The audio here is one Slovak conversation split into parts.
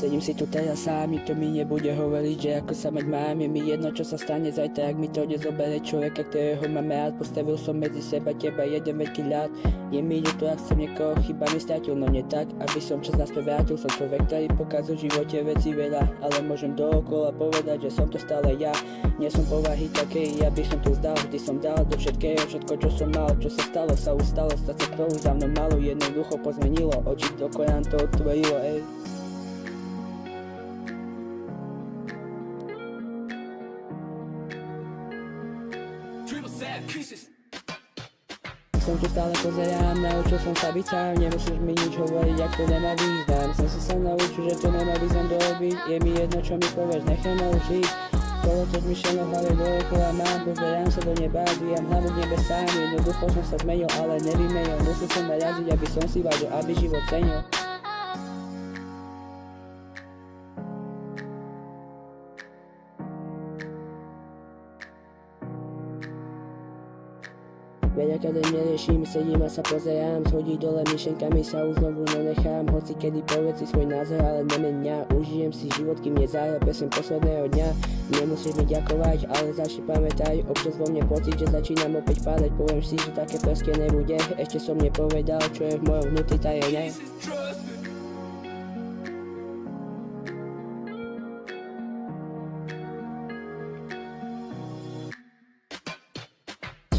Sedím si tu teraz sám, nikto mi nebude hovoriť, že ako sa mať mám. Je mi jedno, čo sa stane zajtra, ak mi to zoberie človeka, ktorého mám rád. Postavil som medzi seba teba jeden veľký ľad. Je mi ľúto, ak som niekoho chybami stratil, no nie tak, aby som čas naspäť vrátil. Som človek, ktorý pokazil v živote veci veľa, ale môžem dookola povedať, že som to stále ja. Nie som povahy takej, ja by som tu zdal, vždy som dal do všetkého, všetko čo som mal. Čo sa stalo, sa ustalo, stať sa to už dávno malo, jednoducho pozmenilo, oči do kolán to otvorilo, ej. Som tu stále pozerám, naučil som sa byť sám, nemusíš mi nič hovoriť, ak to nemá význam. Som sa naučil, že to nemá význam dorobiť, je mi jedno, čo mi povieš, nechaj ma už žiť. Kolotoč myšlenok v hlave dookola mám, pozerám sa do neba, dvíjam hlavu k nebesám. Jednoducho som sa zmenil, ale nevymenil, musel som naraziť, aby som si vážil, aby život cenil. Veľakrát neriešim, sedím a sa pozerám, shodí dole myšlenkami sa už znovu nenechám. Hoci kedy povedz si svoj názor, ale nemenia. Užijem si život, kým nezájel pesem posledného dňa. Nemusíš mi ďakovať, ale začni pamätaj, občas vo mne pocit, že začínam opäť padať. Poviem si, že také proste nebude, ešte som nepovedal, čo je v mojom vnútri tajené.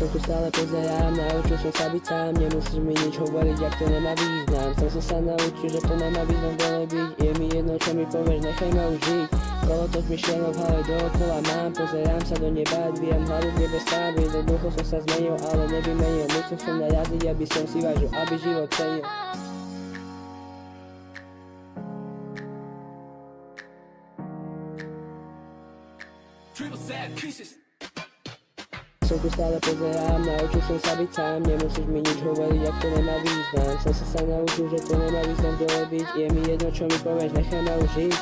Som tu stále pozerám, naučil som sa byť sám, nemusíš mi nič hovoriť, ak to nemá význam. Som sa naučil, že to nemá význam dole byť, je mi jedno, čo mi povieš, nechaj ma už žiť. Kolotoč myšlenok v hlave dookola mám, pozerám sa do neba, dvíjam hlavu k nebesám. Jednoducho som sa zmenil, ale nevymenil, musel som naraziť, aby som si vážil, aby život cenil. Som tu stále pozerám, naučil som sa byť sám, nemusíš mi nič hovoriť, ak to nemá význam. Som sa naučil, že to nemá význam dorobiť, je mi jedno, čo mi povieš, nechaj ma už žiť.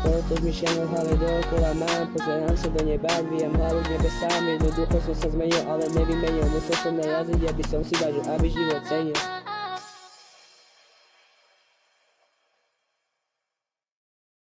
Kolotoč myšlenok v hlave dookola mám, pozerám sa do neba, dvíjam hlavu k nebesám. Jednoducho som sa zmenil, ale nevymenil, musel som naraziť, aby som si vážil, aby život cenil.